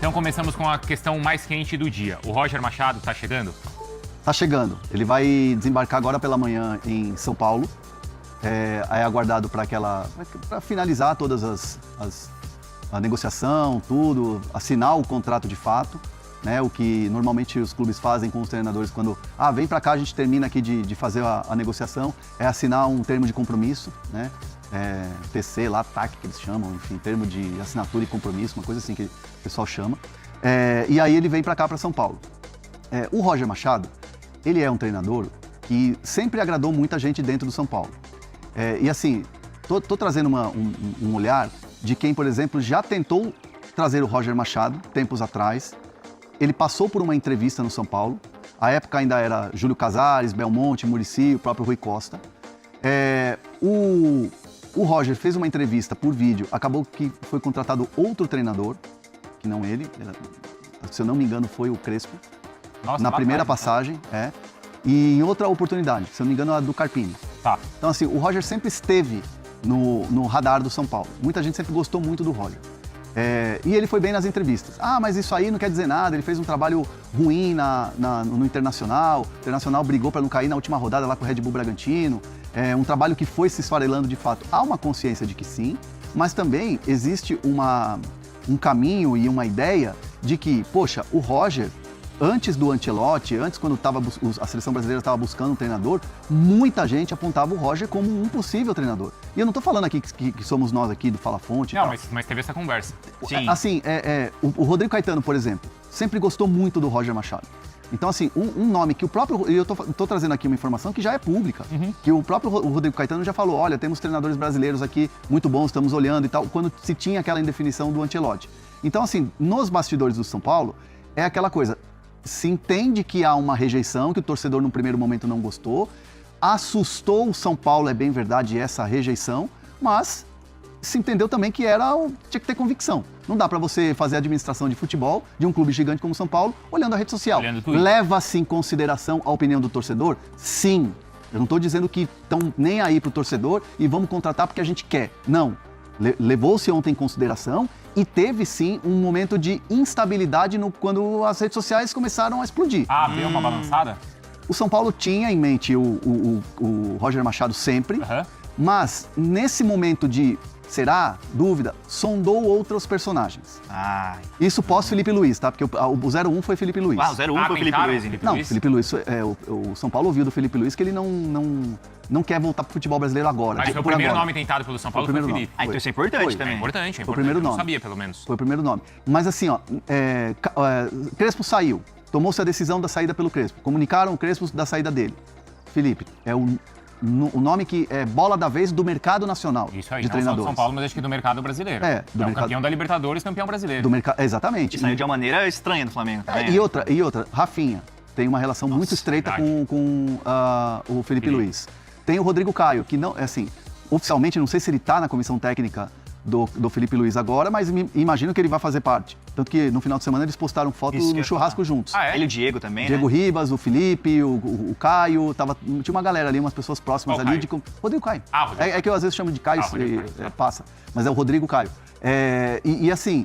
Então começamos com a questão mais quente do dia. O Roger Machado está chegando? Tá chegando. Ele vai desembarcar agora pela manhã em São Paulo. É aguardado para finalizar todas a negociação, tudo, assinar o contrato de fato, né? O que normalmente os clubes fazem com os treinadores quando vem para cá, a gente termina aqui de fazer a negociação, é assinar um termo de compromisso, né? TC lá, TAC que eles chamam, enfim, termo de assinatura e compromisso, uma coisa assim que o pessoal chama. E aí ele vem para cá, para São Paulo. O Roger Machado, ele é um treinador que sempre agradou muita gente dentro do São Paulo. E assim, tô trazendo um olhar de quem, por exemplo, já tentou trazer o Roger Machado tempos atrás. Ele passou por uma entrevista no São Paulo. A época ainda era Júlio Casares, Belmonte, Muricy, o próprio Rui Costa. O Roger fez uma entrevista por vídeo, acabou que foi contratado outro treinador, que não ele, se eu não me engano foi o Crespo, Nossa, na primeira passagem, e em outra oportunidade, se eu não me engano a do Carpini. Tá. Então assim, o Roger sempre esteve no radar do São Paulo, muita gente sempre gostou muito do Roger. E ele foi bem nas entrevistas. Mas isso aí não quer dizer nada, ele fez um trabalho ruim no Internacional, o Internacional brigou para não cair na última rodada lá com o Red Bull Bragantino, um trabalho que foi se esfarelando de fato. Há uma consciência de que sim, mas também existe um caminho e uma ideia de que, poxa, o Roger, antes do Ancelotti, antes quando a seleção brasileira estava buscando um treinador, muita gente apontava o Roger como um possível treinador. E eu não estou falando aqui que somos nós aqui do Fala Fonte. Não, mas teve essa conversa. Sim. Assim, o Rodrigo Caetano, por exemplo, sempre gostou muito do Roger Machado. Então, assim, um nome que o próprio... Eu tô trazendo aqui uma informação que já é pública, que o próprio Rodrigo Caetano já falou, olha, temos treinadores brasileiros aqui muito bons, estamos olhando e tal, quando se tinha aquela indefinição do Ancelotti. Então, assim, nos bastidores do São Paulo, é aquela coisa, se entende que há uma rejeição, que o torcedor no primeiro momento não gostou, assustou o São Paulo, é bem verdade, essa rejeição, mas se entendeu também que tinha que ter convicção. Não dá para você fazer a administração de futebol de um clube gigante como o São Paulo olhando a rede social. Leva-se em consideração a opinião do torcedor? Sim. Eu não estou dizendo que estão nem aí para o torcedor e vamos contratar porque a gente quer. Não. Levou-se ontem em consideração e teve sim um momento de instabilidade quando as redes sociais começaram a explodir. Deu uma balançada? O São Paulo tinha em mente o Roger Machado sempre, mas nesse momento de dúvida, sondou outros personagens. Isso pós-Felipe Luiz, tá? Porque o 01 foi Felipe Luiz. O 01 foi Felipe Luiz. Não, Felipe Luiz, o São Paulo ouviu do Felipe Luiz que ele não quer voltar pro futebol brasileiro agora. Mas foi o primeiro nome tentado pelo São Paulo, foi o Felipe. Então isso é importante também. É importante. Foi o primeiro nome. Eu não sabia, pelo menos. Foi o primeiro nome. Mas assim, Crespo saiu. Tomou-se a decisão da saída pelo Crespo. Comunicaram o Crespo da saída dele. Felipe, o nome que é bola da vez do mercado nacional. Isso aí, de não treinadores. só do São Paulo, mas acho que do mercado brasileiro. Campeão da Libertadores, campeão brasileiro. Exatamente. E saiu de uma maneira estranha do Flamengo também. E outra, Rafinha tem uma relação muito estreita com o Felipe Luiz. Tem o Rodrigo Caio, que não, assim, oficialmente, não sei se ele está na comissão técnica do Felipe Luiz agora, mas imagino que ele vai fazer parte. Tanto que no final de semana eles postaram foto no churrasco juntos. Ele e o Diego também, Diego Ribas, o Felipe, o Caio, tinha uma galera ali, umas pessoas próximas ali. Rodrigo Caio. É que eu às vezes chamo de Caio passa, mas é o Rodrigo Caio. E assim,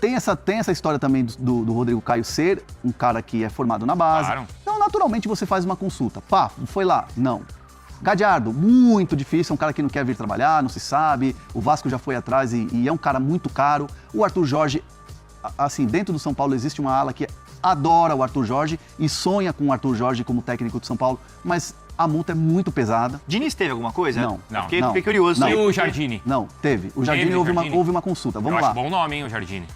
tem essa história também do Rodrigo Caio ser um cara que é formado na base. Claro. Então, naturalmente, você faz uma consulta. Foi lá? Não. Gadiardo, muito difícil, é um cara que não quer vir trabalhar, não se sabe, o Vasco já foi atrás e é um cara muito caro. O Arthur Jorge, assim, dentro do São Paulo existe uma ala que adora o Arthur Jorge e sonha com o Arthur Jorge como técnico do São Paulo, mas a multa é muito pesada. Diniz teve alguma coisa? Não. Fiquei curioso. E o Jardine? Não, teve. O Jardine houve uma consulta, vamos lá. Acho bom nome, hein, o Jardine.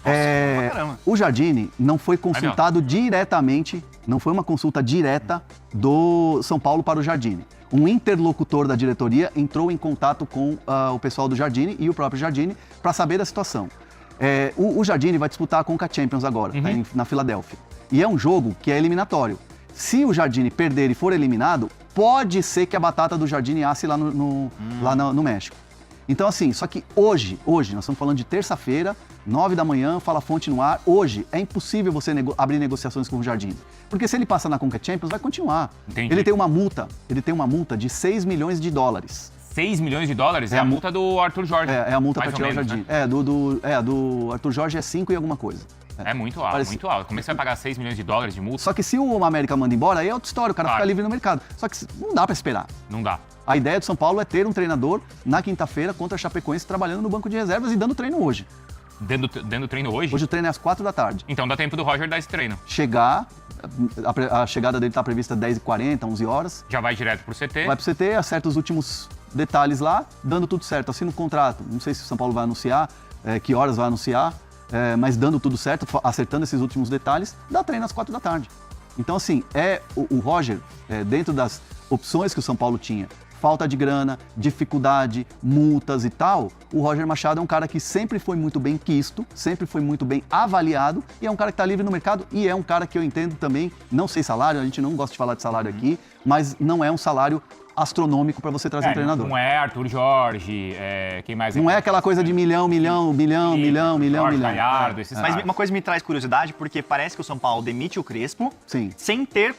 O Jardine não foi consultado diretamente, não foi uma consulta direta do São Paulo para o Jardine. Um interlocutor da diretoria entrou em contato com o pessoal do Jardine e o próprio Jardine para saber da situação. O Jardine vai disputar a Conca Champions agora, tá, na Filadélfia. E é um jogo que é eliminatório. Se o Jardine perder e for eliminado, pode ser que a batata do Jardine asse lá no México. Então, assim, só que hoje, nós estamos falando de terça-feira, 9 da manhã, Fala Fonte no ar. Hoje é impossível você abrir negociações com o Jardine. Porque se ele passar na Conca Champions, vai continuar. Entendi. Ele tem uma multa de 6 milhões de dólares. 6 milhões de dólares? É a multa do Arthur Jorge. É a multa para Mais ou tirar o menos, Jardine. né? Do Arthur Jorge é 5 e alguma coisa. É muito alto, Parece- muito alto. Como é que você vai pagar 6 milhões de dólares de multa? Só que se o América manda embora, aí é outra história, o cara Claro. fica livre no mercado. Só que não dá pra esperar. Não dá. A ideia do São Paulo é ter um treinador na quinta-feira contra a Chapecoense trabalhando no banco de reservas e dando treino hoje. Dando treino hoje? Hoje o treino é às 4 da tarde. Então dá tempo do Roger dar esse treino. Chegar, a chegada dele está prevista 10h40, 11 horas. Já vai direto pro CT. Vai pro CT, acerta os últimos detalhes lá, dando tudo certo. Assina o contrato. Não sei se o São Paulo vai anunciar, que horas vai anunciar, mas dando tudo certo, acertando esses últimos detalhes, dá treino às 4 da tarde. Então, assim, o Roger, dentro das opções que o São Paulo tinha, falta de grana, dificuldade, multas e tal, o Roger Machado é um cara que sempre foi muito bem quisto, sempre foi muito bem avaliado e é um cara que está livre no mercado e é um cara que eu entendo também, não sei salário, a gente não gosta de falar de salário aqui, mas não é um salário astronômico para você trazer um treinador. Não é Arthur Jorge, quem mais? Não é aquela coisa de milhão. Jorge Galhardo, esses Mas caras. uma coisa me traz curiosidade, porque parece que o São Paulo demite o Crespo Sim. sem ter,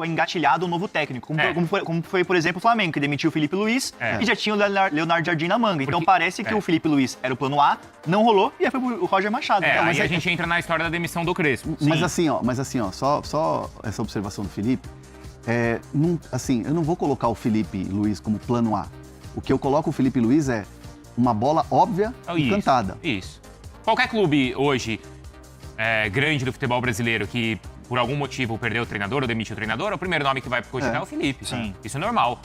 engatilhado um novo técnico. É. Como foi, por exemplo, o Flamengo, que demitiu o Felipe Luiz É. e já tinha o Leonardo Jardim na manga. Então Porque- parece que o Felipe Luiz era o plano A, não rolou, e aí foi o Roger Machado. Então, Aí a gente entra na história da demissão do Crespo. Mas assim, ó, só essa observação do Felipe, eu não vou colocar o Felipe Luiz como plano A. O que eu coloco o Felipe Luiz é uma bola óbvia e cantada. Isso. Qualquer clube hoje grande do futebol brasileiro que por algum motivo perdeu o treinador ou demitiu o treinador, o primeiro nome que vai cogitar é o Felipe. Sim. Isso é normal.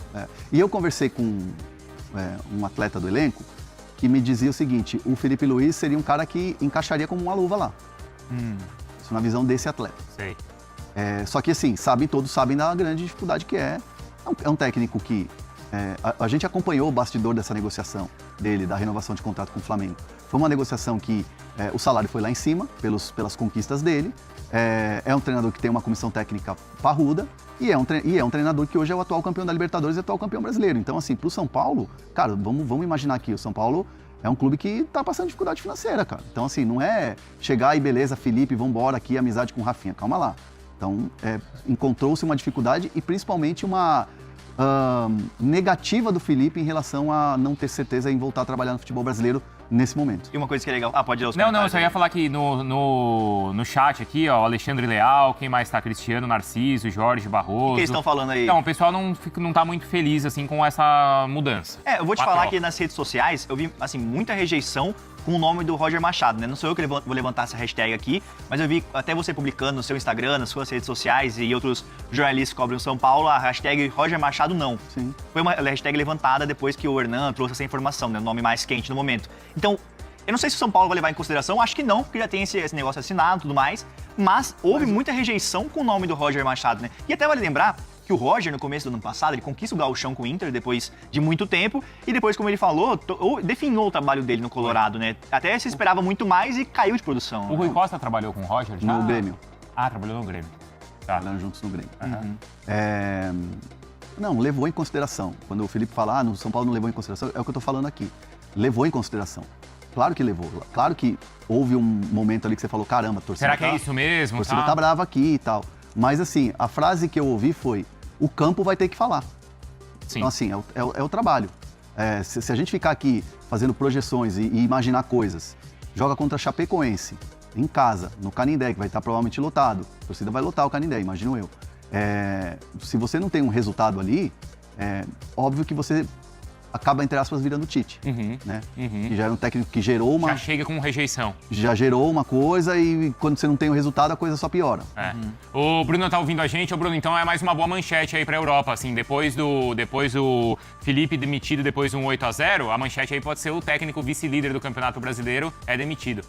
E eu conversei com um atleta do elenco que me dizia o seguinte, o Felipe Luiz seria um cara que encaixaria como uma luva lá. Isso na visão desse atleta. Sei. Só que assim, todos sabem da grande dificuldade que é. É um técnico que a gente acompanhou o bastidor dessa negociação dele, da renovação de contrato com o Flamengo. Foi uma negociação que o salário foi lá em cima, pelas conquistas dele. É um treinador que tem uma comissão técnica parruda e é um treinador que hoje é o atual campeão da Libertadores e atual campeão brasileiro. Então, assim, pro São Paulo, cara, vamos imaginar aqui, o São Paulo é um clube que tá passando dificuldade financeira, cara. Então, assim, não é chegar e beleza, Felipe, vambora aqui, amizade com o Rafinha. Calma lá. Então, encontrou-se uma dificuldade e principalmente uma negativa do Felipe em relação a não ter certeza em voltar a trabalhar no futebol brasileiro nesse momento. E uma coisa que é legal... pode ir aos Não, eu comentários só ia falar que no chat aqui, ó, Alexandre Leal, quem mais tá? Cristiano, Narciso, Jorge Barroso. O que eles estão falando aí? Então, o pessoal não tá muito feliz, assim, com essa mudança. Eu vou te Com a falar troca. que nas redes sociais eu vi, assim, muita rejeição com o nome do Roger Machado, né? Não sou eu que vou levantar essa hashtag aqui, mas eu vi até você publicando no seu Instagram, nas suas redes sociais e outros jornalistas que cobrem o São Paulo, a hashtag Roger Machado não. Sim. Foi uma hashtag levantada depois que o Hernan trouxe essa informação, né? O nome mais quente no momento. Então, eu não sei se o São Paulo vai levar em consideração, acho que não, porque já tem esse negócio assinado e tudo mais, mas houve muita rejeição com o nome do Roger Machado, né? E até vale lembrar que o Roger, no começo do ano passado, ele conquista o gauchão com o Inter depois de muito tempo, e depois, como ele falou, definhou o trabalho dele no Colorado, né? Até se esperava muito mais e caiu de produção. O Rui Costa trabalhou com o Roger já? No Grêmio. Ah, trabalhou no Grêmio. Tá. Trabalhando juntos no Grêmio. Uhum. Não, levou em consideração. Quando o Felipe fala, no São Paulo não levou em consideração, é o que eu tô falando aqui. Levou em consideração. Claro que levou. Claro que houve um momento ali que você falou, caramba, a torcida Será que é isso mesmo? A torcida tá brava aqui e tal. Mas assim, a frase que eu ouvi foi, o campo vai ter que falar. Sim. Então assim, é o trabalho. Se a gente ficar aqui fazendo projeções e imaginar coisas, joga contra a Chapecoense, em casa, no Canindé, que vai estar provavelmente lotado. A torcida vai lotar o Canindé, imagino eu. Se você não tem um resultado ali, óbvio que você acaba, entre aspas, virando Tite, né? Que já era um técnico que gerou uma... Já chega com rejeição. Já gerou uma coisa e quando você não tem o resultado, a coisa só piora. O Bruno tá ouvindo a gente. Ô, Bruno, então é mais uma boa manchete aí pra Europa, assim, depois do Felipe demitido depois de um 8-0, a manchete aí pode ser o técnico vice-líder do Campeonato Brasileiro é demitido.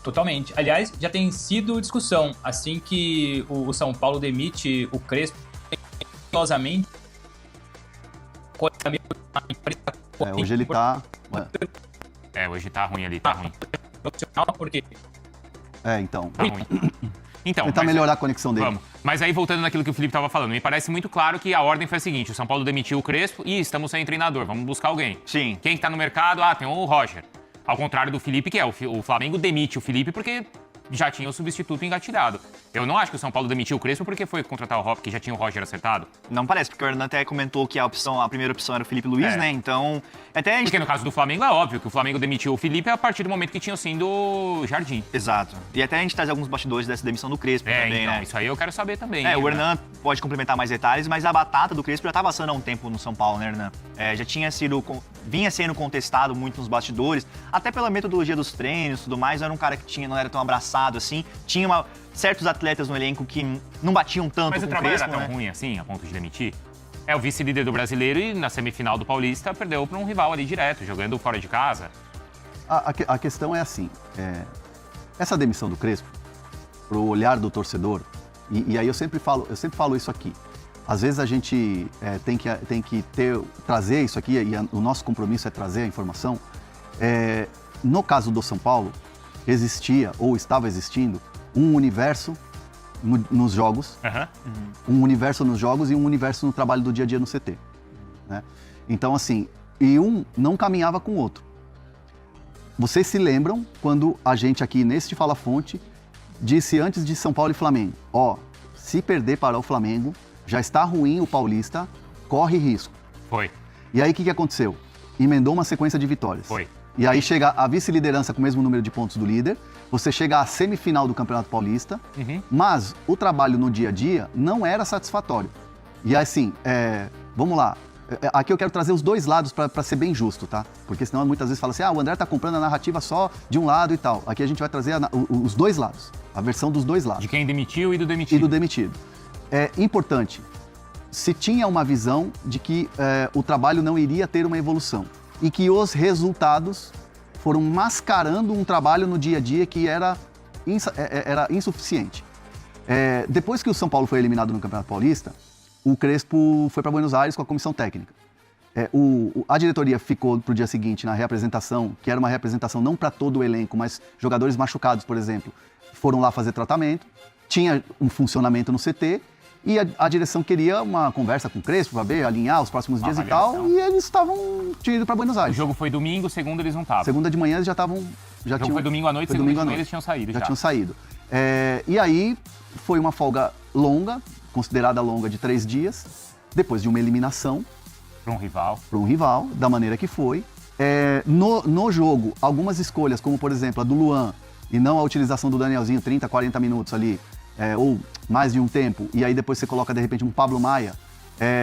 Totalmente. Aliás, já tem sido discussão. Assim que o São Paulo demite o Crespo, curiosamente, Hoje ele tá... Hoje tá ruim ali, tá ruim. profissional, porque Então. Tá ruim. Então, Tentar melhorar a conexão dele. Vamos. Mas aí, voltando naquilo que o Felipe estava falando, me parece muito claro que a ordem foi a seguinte: o São Paulo demitiu o Crespo e estamos sem treinador, vamos buscar alguém. Sim. Quem que tá no mercado? Tem o Roger. Ao contrário do Felipe, que o Flamengo demite o Felipe porque já tinha o substituto engatilhado. Eu não acho que o São Paulo demitiu o Crespo porque foi contratar o Rob, que já tinha o Roger acertado. Não parece, porque o Hernan até comentou que a primeira opção era o Felipe Luiz, É. né? Então, até a gente... Porque no caso do Flamengo é óbvio que o Flamengo demitiu o Felipe a partir do momento que tinha sido o Jardim. Exato. E até a gente traz alguns bastidores dessa demissão do Crespo também, Então, né? isso aí eu quero saber também. É, hein, o Hernan? Hernan pode complementar mais detalhes, mas a batata do Crespo já estava assando há um tempo no São Paulo, né, Hernan? Já tinha vinha sendo contestado muito nos bastidores, até pela metodologia dos treinos e tudo mais, era um cara que não era tão abraçado assim, tinha certos atletas no elenco que não batiam tanto Mas com o o trabalho Crespo, era tão né? ruim assim, a ponto de demitir? É o vice-líder do Brasileiro e na semifinal do Paulista perdeu para um rival ali direto, jogando fora de casa. A questão é assim, essa demissão do Crespo, pro olhar do torcedor, e aí eu sempre falo isso aqui, às vezes a gente tem que trazer isso aqui, e o nosso compromisso é trazer a informação. No caso do São Paulo, existia ou estava existindo um universo nos jogos, um universo nos jogos e um universo no trabalho do dia a dia no CT. Né? Então, assim, e um não caminhava com o outro. Vocês se lembram quando a gente aqui neste Fala Fonte disse antes de São Paulo e Flamengo, se perder para o Flamengo, já está ruim o Paulista, corre risco. Foi. E aí o que aconteceu? Emendou uma sequência de vitórias. Foi. E aí chega a vice-liderança com o mesmo número de pontos do líder, você chega à semifinal do Campeonato Paulista, mas o trabalho no dia a dia não era satisfatório. E assim, vamos lá, aqui eu quero trazer os dois lados para ser bem justo, tá? Porque senão muitas vezes fala assim, o André tá comprando a narrativa só de um lado e tal. Aqui a gente vai trazer os dois lados, a versão dos dois lados. De quem demitiu e do demitido. E do demitido. É importante, se tinha uma visão de que o trabalho não iria ter uma evolução e que os resultados foram mascarando um trabalho no dia a dia que era insuficiente. Depois que o São Paulo foi eliminado no Campeonato Paulista, o Crespo foi para Buenos Aires com a comissão técnica. A diretoria ficou para o dia seguinte na reapresentação, que era uma reapresentação não para todo o elenco, mas jogadores machucados, por exemplo, foram lá fazer tratamento, tinha um funcionamento no CT, e a direção queria uma conversa com o Crespo para ver, alinhar os próximos dias avaliação. e tal, e eles tinham ido para Buenos O Aires. jogo foi domingo, segunda eles não estavam. Segunda de manhã eles já estavam... O jogo foi domingo à noite, segunda de manhã eles tinham saído já. Já tinham saído. E aí foi uma folga longa, considerada longa de 3 dias, depois de uma eliminação. Para um rival. Da maneira que foi. No jogo, algumas escolhas, como por exemplo a do Luan, e não a utilização do Danielzinho 30, 40 minutos ali, ou mais de um tempo, e aí depois você coloca de repente um Pablo Maia,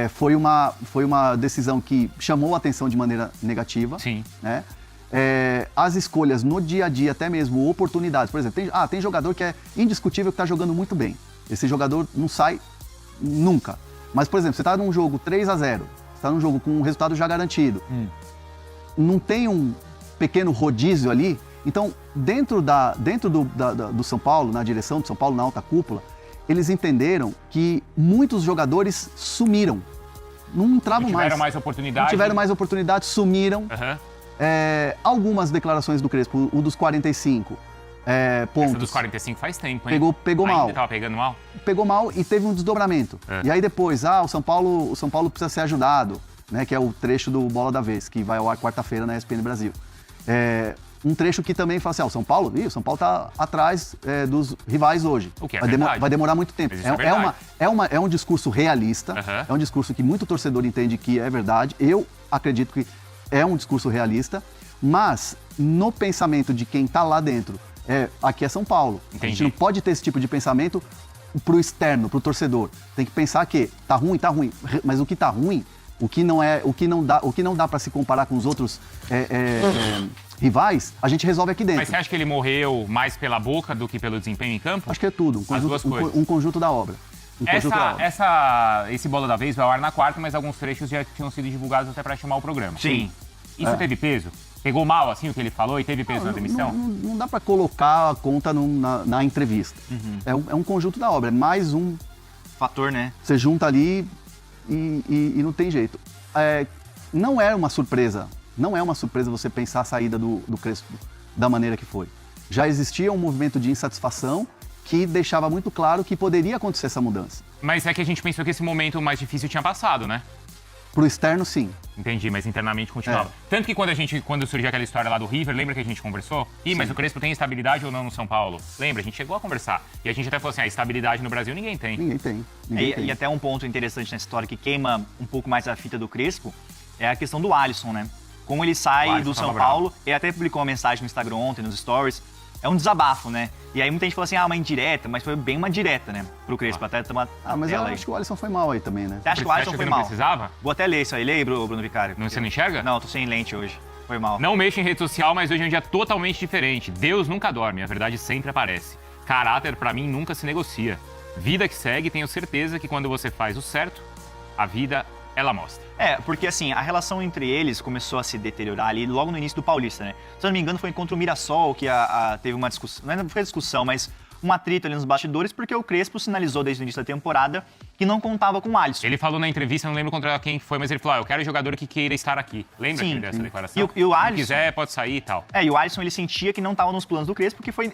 foi uma decisão que chamou a atenção de maneira negativa. Sim. Né? As escolhas no dia a dia, até mesmo oportunidades. Por exemplo, tem jogador que é indiscutível que está jogando muito bem. Esse jogador não sai nunca. Mas, por exemplo, você está num jogo 3-0, você está num jogo com um resultado já garantido. Não tem um pequeno rodízio ali. Então, dentro do São Paulo, na direção do São Paulo, na alta cúpula, eles entenderam que muitos jogadores sumiram. Não entravam mais. Não tiveram mais oportunidade. Não tiveram mais oportunidade, sumiram. Algumas declarações do Crespo, o dos 45 pontos. Essa dos 45 faz tempo, hein? Pegou mal. Ainda tava pegando mal? Pegou mal e teve um desdobramento. E aí depois, o São Paulo precisa ser ajudado, né? Que é o trecho do Bola da Vez, que vai ao ar quarta-feira na ESPN Brasil. Um trecho que também fala assim, o São Paulo tá atrás dos rivais hoje. O que é verdade. Vai demorar muito tempo. Mas isso é verdade. É um discurso realista, é um discurso que muito torcedor entende que é verdade. Eu acredito que é um discurso realista, mas no pensamento de quem está lá dentro, aqui é São Paulo. Entendi. A gente não pode ter esse tipo de pensamento pro externo, pro torcedor. Tem que pensar que tá ruim, mas o que tá ruim, o que não dá para se comparar com os outros rivais, a gente resolve aqui dentro. Mas você acha que ele morreu mais pela boca do que pelo desempenho em campo? Acho que é tudo, As duas coisas. um conjunto da obra. Esse Bola da Vez vai ao ar na quarta, mas alguns trechos já tinham sido divulgados até para chamar o programa. Sim. Isso teve peso? Pegou mal, assim, o que ele falou e teve peso na demissão? Não dá para colocar a conta na entrevista. É um conjunto da obra, é mais um fator, né? Você junta ali e não tem jeito. Não é uma surpresa você pensar a saída do Crespo da maneira que foi. Já existia um movimento de insatisfação que deixava muito claro que poderia acontecer essa mudança. Mas é que a gente pensou que esse momento mais difícil tinha passado, né? Pro externo, sim. Entendi, mas internamente continuava. Tanto que quando surgiu aquela história lá do River, lembra que a gente conversou? Mas o Crespo tem estabilidade ou não no São Paulo? Lembra? A gente chegou a conversar. E a gente até falou assim, a estabilidade no Brasil ninguém tem. Ninguém tem. E até um ponto interessante nessa história que queima um pouco mais a fita do Crespo é a questão do Alisson, né? Como ele sai do São Paulo, ele até publicou uma mensagem no Instagram ontem, nos stories, é um desabafo, né? E aí muita gente falou assim, uma indireta, mas foi bem uma direta, né? Pro Crespo, até tomar mas eu acho que o Alisson foi mal aí também, né? Você acha que o Alisson foi não mal? Precisava? Vou até ler isso aí. Lê aí, Bruno Vicário. Você não enxerga? Não, tô sem lente hoje. Foi mal. Não mexo em rede social, mas hoje é um dia totalmente diferente. Deus nunca dorme, a verdade sempre aparece. Caráter, pra mim, nunca se negocia. Vida que segue, tenho certeza que quando você faz o certo, a vida, ela mostra. Porque assim, a relação entre eles começou a se deteriorar ali logo no início do Paulista, né? Se eu não me engano, foi contra o Mirassol que teve uma discussão, não foi discussão, mas um atrito ali nos bastidores, porque o Crespo sinalizou desde o início da temporada que não contava com o Alisson. Ele falou na entrevista, não lembro contra quem foi, mas ele falou, eu quero um jogador que queira estar aqui. Lembra Sim, dessa declaração? E o Alisson, se quiser, pode sair e tal. E o Alisson, ele sentia que não estava nos planos do Crespo, porque foi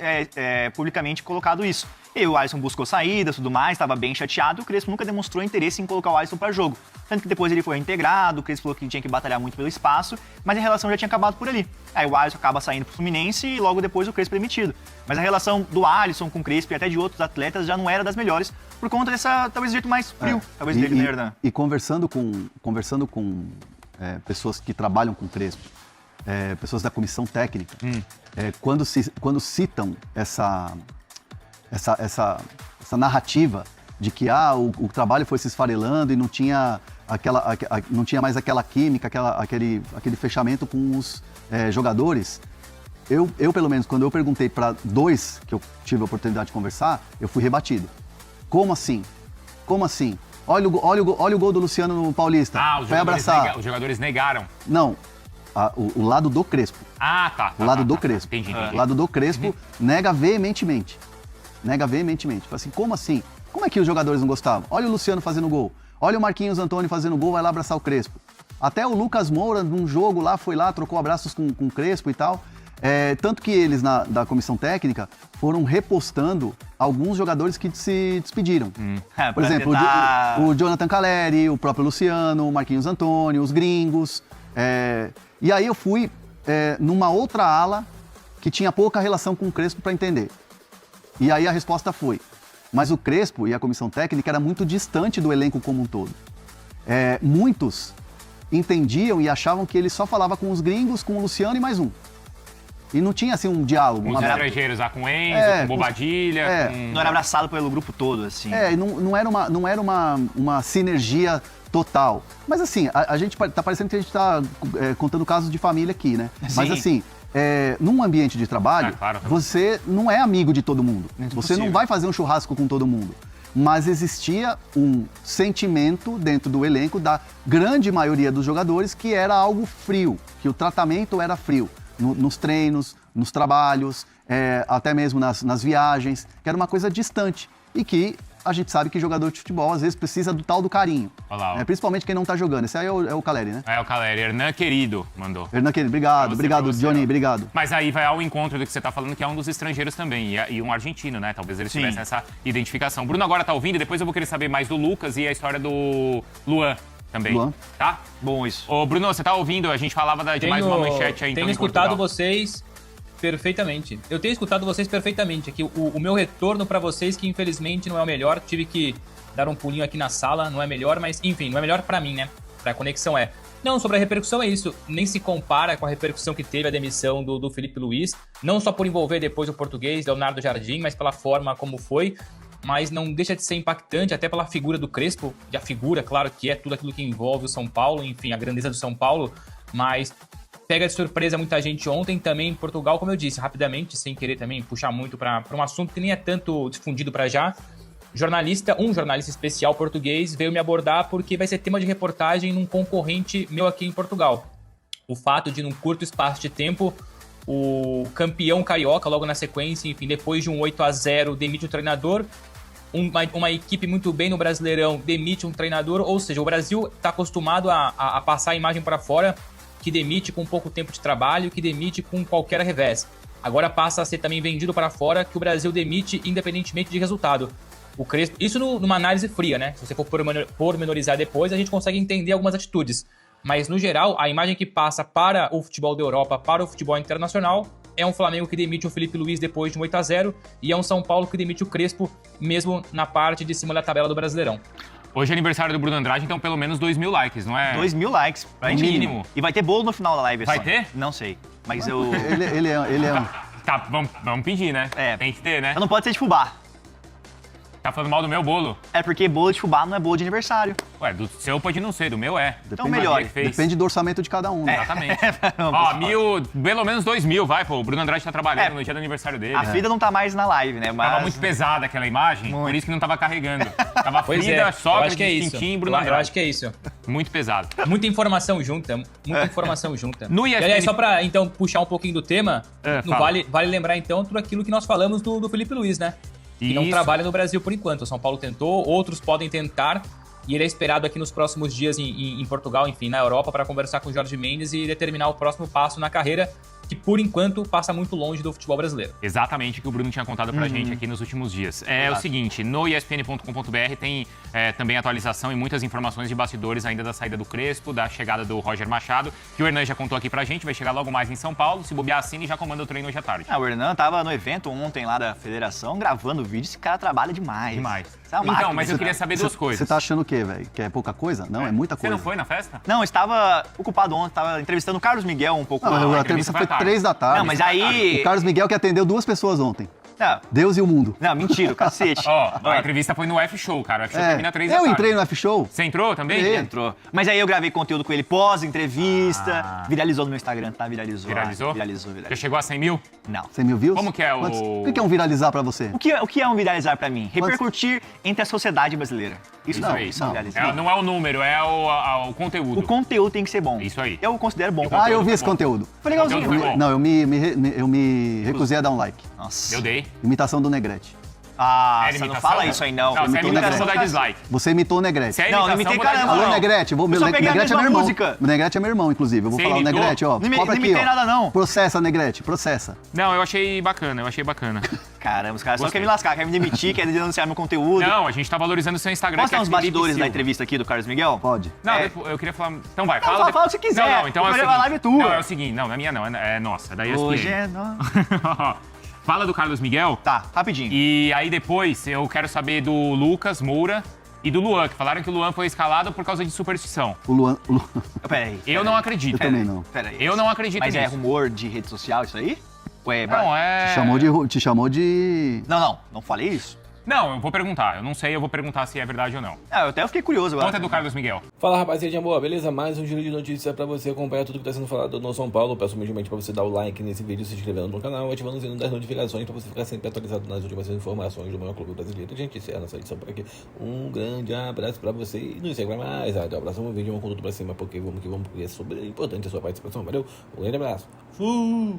publicamente colocado isso. E o Alisson buscou saídas e tudo mais, estava bem chateado, o Crespo nunca demonstrou interesse em colocar o Alisson para jogo. Tanto que depois ele foi reintegrado, o Crespo falou que tinha que batalhar muito pelo espaço, mas a relação já tinha acabado por ali. Aí o Alisson acaba saindo pro Fluminense e logo depois o Crespo é demitido. Mas a relação do Alisson com o Crespo e até de outros atletas já não era das melhores, por conta dessa, talvez, jeito mais frio, talvez, dele, né, Hernan? E conversando com pessoas que trabalham com o Crespo, pessoas da comissão técnica, quando citam essa narrativa de que o trabalho foi se esfarelando e não tinha mais aquela química, aquele fechamento com os jogadores. Eu, pelo menos, quando eu perguntei para dois que eu tive a oportunidade de conversar, eu fui rebatido. Como assim? Como assim? Olha o gol do Luciano no Paulista. Vai abraçar. Os jogadores negaram. Não. O lado do Crespo. Tá. O lado do Crespo. Entendi. O lado do Crespo nega veementemente. Fala assim, como assim? Como é que os jogadores não gostavam? Olha o Luciano fazendo gol. Olha o Marquinhos Antônio fazendo gol, vai lá abraçar o Crespo. Até o Lucas Moura, num jogo lá, foi lá, trocou abraços com o Crespo e tal. Tanto que eles, da comissão técnica, foram repostando alguns jogadores que se despediram. Por exemplo, o Jonathan Calleri, o próprio Luciano, o Marquinhos Antônio, os gringos. E aí eu fui numa outra ala que tinha pouca relação com o Crespo para entender. E aí a resposta foi, mas o Crespo e a comissão técnica era muito distante do elenco como um todo. Muitos entendiam e achavam que ele só falava com os gringos, com o Luciano e mais um. E não tinha, assim, um diálogo. Os estrangeiros, com Enzo, com Bobadilha, Não era abraçado pelo grupo todo, assim. Não era uma sinergia total. Mas, assim, a gente tá parecendo que a gente tá contando casos de família aqui, né? Sim. Mas, assim, num ambiente de trabalho, claro. Você não é amigo de todo mundo. Você não vai fazer um churrasco com todo mundo. Mas existia um sentimento dentro do elenco da grande maioria dos jogadores que era algo frio, que o tratamento era frio. Nos treinos, nos trabalhos, até mesmo nas viagens, que era uma coisa distante. E que a gente sabe que jogador de futebol, às vezes, precisa do tal do carinho. Olá, principalmente quem não tá jogando. Esse aí é o Calleri, né? É o Calleri. Hernan Querido mandou. Hernan Querido, obrigado, Johnny, obrigado. Mas aí vai ao encontro do que você tá falando, que é um dos estrangeiros também, e um argentino, né? Talvez eles tivessem essa identificação. Bruno agora tá ouvindo, depois eu vou querer saber mais do Lucas e a história do Luan. Também, tá? Bom isso. Ô, Bruno, você tá ouvindo? A gente falava de mais uma manchete aí, então, Tenho escutado vocês perfeitamente. Eu tenho escutado vocês perfeitamente. Aqui, o meu retorno pra vocês, que infelizmente não é o melhor, tive que dar um pulinho aqui na sala, não é melhor, mas enfim, não é melhor pra mim, né? Pra conexão é. Não, sobre a repercussão é isso. Nem se compara com a repercussão que teve a demissão do Felipe Luiz, não só por envolver depois o português, Leonardo Jardim, mas pela forma como foi. Mas não deixa de ser impactante, até pela figura do Crespo, e a figura, claro, que é tudo aquilo que envolve o São Paulo, enfim, a grandeza do São Paulo, mas pega de surpresa muita gente ontem também em Portugal, como eu disse, rapidamente, sem querer também puxar muito para um assunto que nem é tanto difundido para já. Um jornalista especial português veio me abordar porque vai ser tema de reportagem num concorrente meu aqui em Portugal. O fato de, num curto espaço de tempo, o campeão carioca, logo na sequência, enfim, depois de um 8-0, demite o treinador. Uma equipe muito bem no Brasileirão demite um treinador, ou seja, o Brasil está acostumado a passar a imagem para fora, que demite com pouco tempo de trabalho, que demite com qualquer revés. Agora passa a ser também vendido para fora que o Brasil demite independentemente de resultado. o Crespo. Isso numa análise fria, né? Se você for pormenorizar depois, a gente consegue entender algumas atitudes. Mas, no geral, a imagem que passa para o futebol da Europa, para o futebol internacional, é um Flamengo que demite o Felipe Luiz depois de um 8-0 e é um São Paulo que demite o Crespo, mesmo na parte de cima da tabela do Brasileirão. Hoje é aniversário do Bruno Andrade, então pelo menos 2.000 likes, não é? 2.000 likes. Pra gente. Mínimo. E vai ter bolo no final da live. Vai só. ter? Não sei. Mas eu... Ele é um... Tá, vamos pedir, né? É. Tem que ter, né? Não pode ser de fubá. Tá falando mal do meu bolo? É porque bolo de fubá não é bolo de aniversário. Ué, do seu pode não ser, do meu é. Então Depende- melhor. Que fez. Depende do orçamento de cada um, né? Exatamente. Não, Ó, pessoal. pelo menos 2.000, vai, pô. O Bruno Andrade tá trabalhando É. no dia do aniversário dele. A Frida não tá mais na live, né? Mas... Tava muito pesada aquela imagem, por isso que não tava carregando. Tava Pois Frida, é, eu Sócrates, acho que é isso. Tintim e Bruno Eu Andrade. acho que é isso. Muito pesado. Muita informação junta, muita informação junta. No E, ESPN aliás, só pra, então, puxar um pouquinho do tema, fala. vale lembrar, então, tudo aquilo que nós falamos do Felipe Luiz, né? Que não Isso. trabalha no Brasil por enquanto. O São Paulo tentou, outros podem tentar, e ele é esperado aqui nos próximos dias em Portugal, enfim, na Europa, para conversar com o Jorge Mendes e determinar o próximo passo na carreira, que por enquanto passa muito longe do futebol brasileiro. Exatamente o que o Bruno tinha contado pra gente aqui nos últimos dias. É o seguinte, no espn.com.br tem também atualização e muitas informações de bastidores ainda da saída do Crespo, da chegada do Roger Machado, que o Hernan já contou aqui pra gente, vai chegar logo mais em São Paulo, se bobear assina e já comanda o treino hoje à tarde. Ah, o Hernan tava no evento ontem lá da federação, gravando vídeo. Esse cara trabalha demais. Demais. Isso é uma Então, máquina, mas eu esse queria cara. saber duas coisas. Você tá achando o quê, velho? Que é pouca coisa? Não, é muita Você coisa. não foi na festa? Não, eu estava ocupado ontem, estava entrevistando o Carlos Miguel um pouco. Não, mas a entrevista entrevista vai foi tarde. 3 da tarde. Não, mas aí... O Carlos Miguel que atendeu 2 pessoas ontem. Não, Deus e o mundo. não, mentira, o cacete. Ó, a entrevista foi no F-Show, cara. O F-Show termina 3 da Eu tarde. entrei no F-Show. Você entrou também? Entrei. Entrou. Mas aí eu gravei conteúdo com ele pós-entrevista. Viralizou no meu Instagram, tá? Viralizou. Viralizou? Viralizou. Já chegou a 100 mil? Não. 100 mil views? Como que é o- O que é um viralizar pra você? O que é um viralizar pra mim? Repercutir entre a sociedade brasileira. Isso não, aí. isso é um Não. viralizar. Não é o número, é o conteúdo. O conteúdo tem que ser bom. Isso aí. Eu considero bom. Ah, eu vi foi esse bom. conteúdo. Foi legalzinho. Conteúdo foi bom. Não, eu me recusei a dar um like. Nossa. Eu dei. Imitação do Negrete. Ah, Era você não imitação? fala isso aí, não. Não, se é Imitou imitação, Negrete. dá dislike. Você imitou o Negrete. Se é Não, não imitação, imitei vou dar caramba, dislike. Alô, não. Negrete, Eu só peguei a Negrete é mesma meu irmão. música. O Negrete é meu irmão, inclusive. Eu vou Você falar, o imitou? Negrete, ó. Não Cobra aqui, imitei ó. nada, não. Processa, Negrete, processa. Não, eu achei bacana. Caramba, os caras só Gostei. querem me lascar, querem me demitir, querem denunciar meu conteúdo. Não, a gente tá valorizando o seu Instagram. Posso que é dar uns Felipe bastidores da Silva. entrevista aqui do Carlos Miguel? Pode. Não, É. depois, eu queria falar... Então vai, Não, fala. fala o que você quiser. Não, então O é o programa seguinte. live é tua. Não, é o seguinte. Não é minha não, é nossa. Da ESPN. Hoje é... Não. Fala do Carlos Miguel. Tá, rapidinho. E aí depois eu quero saber do Lucas Moura e do Luan, que falaram que o Luan foi escalado por causa de superstição. O Luan... Peraí. Eu não acredito. Eu também não. Peraí. Eu não acredito Mas é nisso. rumor de rede social isso aí? Ou é... Não, é... Te chamou de... Não falei isso. Não, eu vou perguntar. Eu não sei, eu vou perguntar se é verdade ou não. Ah, eu até fiquei curioso agora. Conta do Carlos Miguel. Fala rapaziadinha boa, beleza? Mais um giro de notícias pra você acompanhar tudo que tá sendo falado no São Paulo. Peço humildemente pra você dar o like nesse vídeo, se inscrevendo no canal, ativando o sino das notificações pra você ficar sempre atualizado nas últimas informações do maior clube brasileiro. Gente, encerra nossa edição por aqui. Um grande abraço pra você e nos segue mais. Até o próximo vídeo, vamos com tudo pra cima, porque vamos que vamos, porque é super importante a sua participação. Valeu, um grande abraço. Fui!